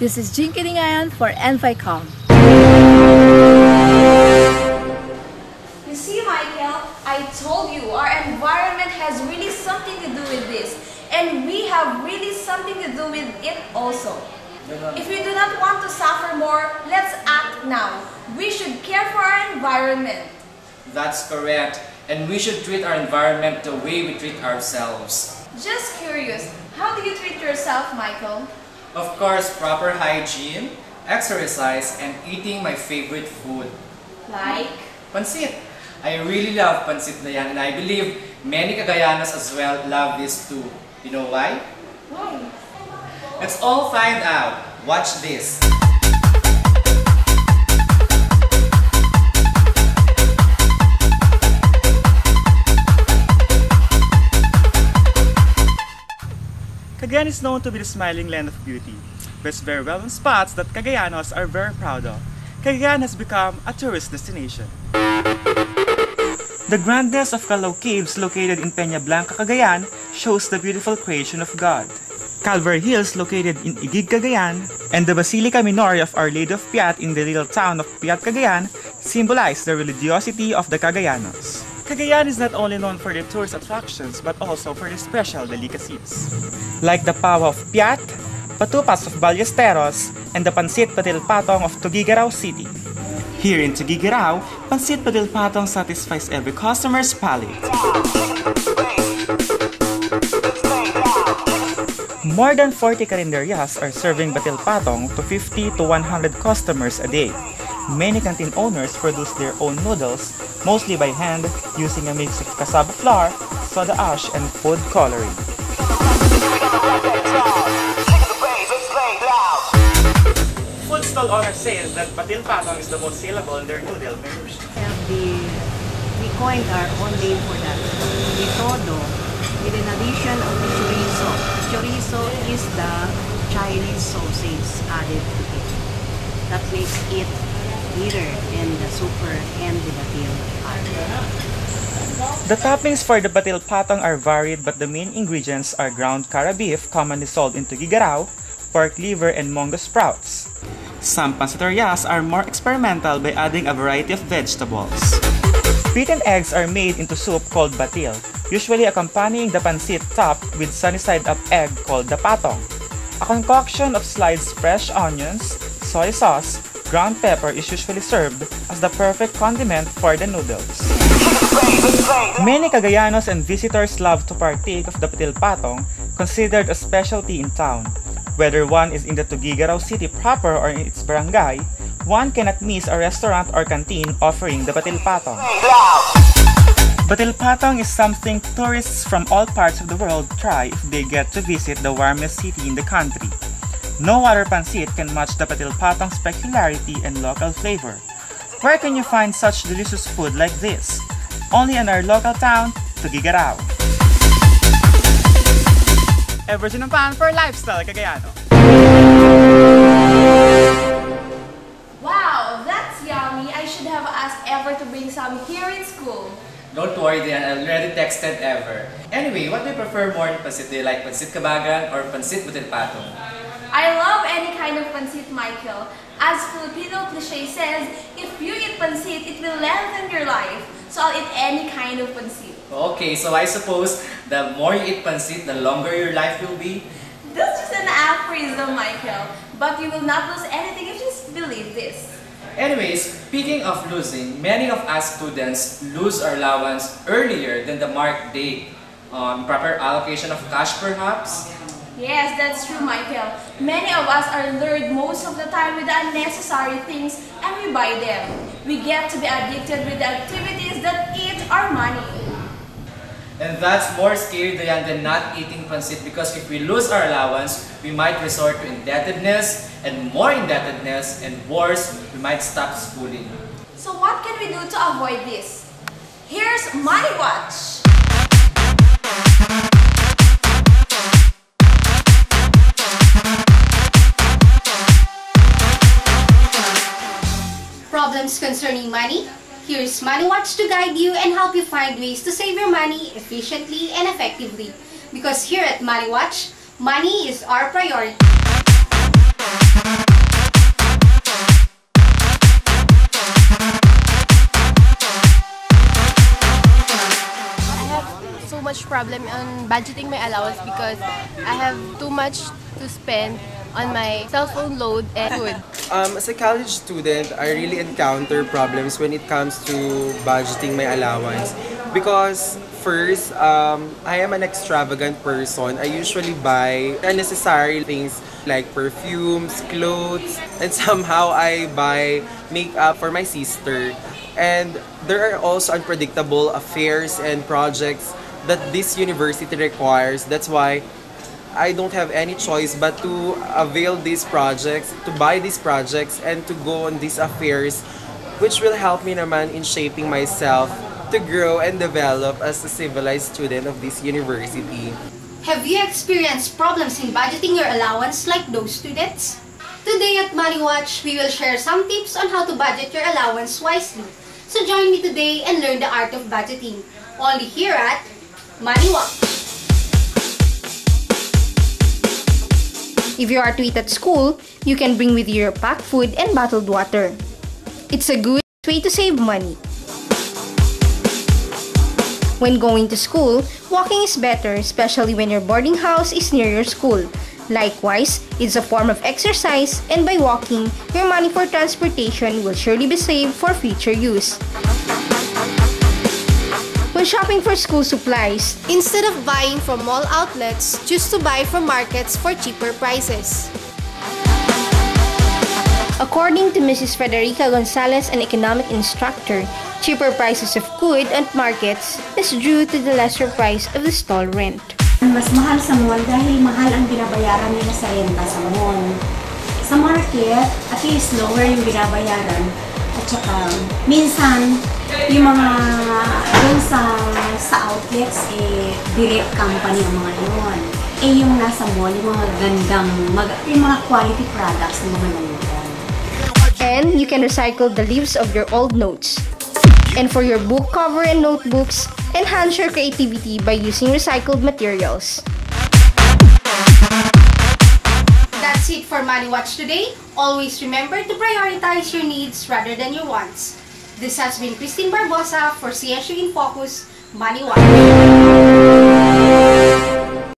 This is Jinky Dingayan for NFICOM. You see, Michael, I told you our environment has really something to do with this, and we have really something to do with it also. If we do not want to suffer more, let's act now. We should care for our environment. That's correct, and we should treat our environment the way we treat ourselves. Just curious, how do you treat yourself, Michael? Of course, proper hygiene, exercise, and eating my favorite food. Like? Pansit. I really love pansit na yan, and I believe many Cagayanos as well love this too. You know why? Why? Let's all find out. Watch this. Cagayan is known to be the smiling land of beauty, with very well-known spots that Cagayanos are very proud of. Cagayan has become a tourist destination. The grandness of Calao Caves located in Peña Blanca, Cagayan shows the beautiful creation of God. Calvary Hills located in Igig, Cagayan, and the Basilica Minor of Our Lady of Piat in the little town of Piat, Cagayan symbolize the religiosity of the Cagayanos. Cagayan is not only known for their tourist attractions but also for their special delicacies, like the pawa of Piat, patupas of Ballesteros, and the pansit patil patong of Tuguegarao City. Here in Tuguegarao, pansit patil patong satisfies every customer's palate. More than 40 carinderias are serving batil patong to 50 to 100 customers a day. Many canteen owners produce their own noodles, mostly by hand, using a mix of cassava flour, soda ash, and food coloring. Food stall owner says that batil patong is the most saleable in their noodle menus. We coined our own name for that, the todo, with an addition of the chorizo. Chorizo is the Chinese sausage added to it. That makes it bitter and the super and the batil. The toppings for the batil patong are varied, but the main ingredients are ground cara beef, commonly sold in Tuguegarao, pork liver, and mongo sprouts. Some pansiterias are more experimental by adding a variety of vegetables. Beaten eggs are made into soup called batil, usually accompanying the pansit topped with sunny-side-up egg called the patong. A concoction of sliced fresh onions, soy sauce, ground pepper is usually served as the perfect condiment for the noodles. Many Cagayanos and visitors love to partake of the batil patong, considered a specialty in town. Whether one is in the Tuguegarao City proper or in its barangay, one cannot miss a restaurant or canteen offering the batil patong. Batil patong is something tourists from all parts of the world try if they get to visit the warmest city in the country. No other pansit can match the batil patong's peculiarity and local flavor. Where can you find such delicious food like this? Only in our local town, Tuguegarao. Ever sinumpan for lifestyle, Cagayano. Wow, that's yummy. I should have asked Ever to bring some here in school. Don't worry, Diane. I already texted Ever. Anyway, what do you prefer more in pansit? Do you like pansit kabagan or pansit batil patong? I love any kind of pansit, Michael. As Filipino cliche says, if you eat pansit, it will lengthen your life. So I'll eat any kind of pansit. Okay, so I suppose the more you eat pansit, the longer your life will be? That's just an aphorism, Michael. But you will not lose anything if you just believe this. Anyways, speaking of losing, many of us students lose our allowance earlier than the marked date. Proper allocation of cash perhaps? Yes, that's true, Michael. Many of us are lured most of the time with the unnecessary things and we buy them. We get to be addicted with the activities that eat our money. And that's more scary than not eating pansit, because if we lose our allowance, we might resort to indebtedness and more indebtedness, and worse, we might stop schooling. So what can we do to avoid this? Here's Money Watch! Problems concerning money? Here's Money Watch to guide you and help you find ways to save your money efficiently and effectively. Because here at Money Watch, money is our priority. problem on budgeting my allowance because I have too much to spend on my cell phone load and food. As a college student, I really encounter problems when it comes to budgeting my allowance because first, I am an extravagant person. I usually buy unnecessary things like perfumes, clothes, and somehow I buy makeup for my sister. And there are also unpredictable affairs and projects that this university requires. That's why I don't have any choice but to avail these projects, to buy these projects, and to go on these affairs, which will help me naman in shaping myself to grow and develop as a civilized student of this university. Have you experienced problems in budgeting your allowance like those students? Today at Money Watch, we will share some tips on how to budget your allowance wisely. So join me today and learn the art of budgeting. Only here at Money Watch. If you are to eat at school, you can bring with you your packed food and bottled water. It's a good way to save money. When going to school, walking is better, especially when your boarding house is near your school. Likewise, it's a form of exercise, and by walking, your money for transportation will surely be saved for future use. When shopping for school supplies, Instead of buying from mall outlets, choose to buy from markets for cheaper prices. according to Mrs. Federica Gonzalez, an economic instructor, cheaper prices of food at markets is due to the lesser price of the stall rent. Mas mahal sa mall dahil mahal ang binabayaran nila sa renta sa mall. Sa market, at least lower yung binabayaran. At saka, minsan, yung mga dun sa outlets, direct company ang mga yun. Yung nasa mall, yung mga gandang, yung mga quality products ng mga nandun. And you can recycle the leaves of your old notes. And for your book cover and notebooks, enhance your creativity by using recycled materials. That's it for Money Watch today. Always remember to prioritize your needs rather than your wants. This has been Christine Barbosa for CSU in Focus, Money Watch.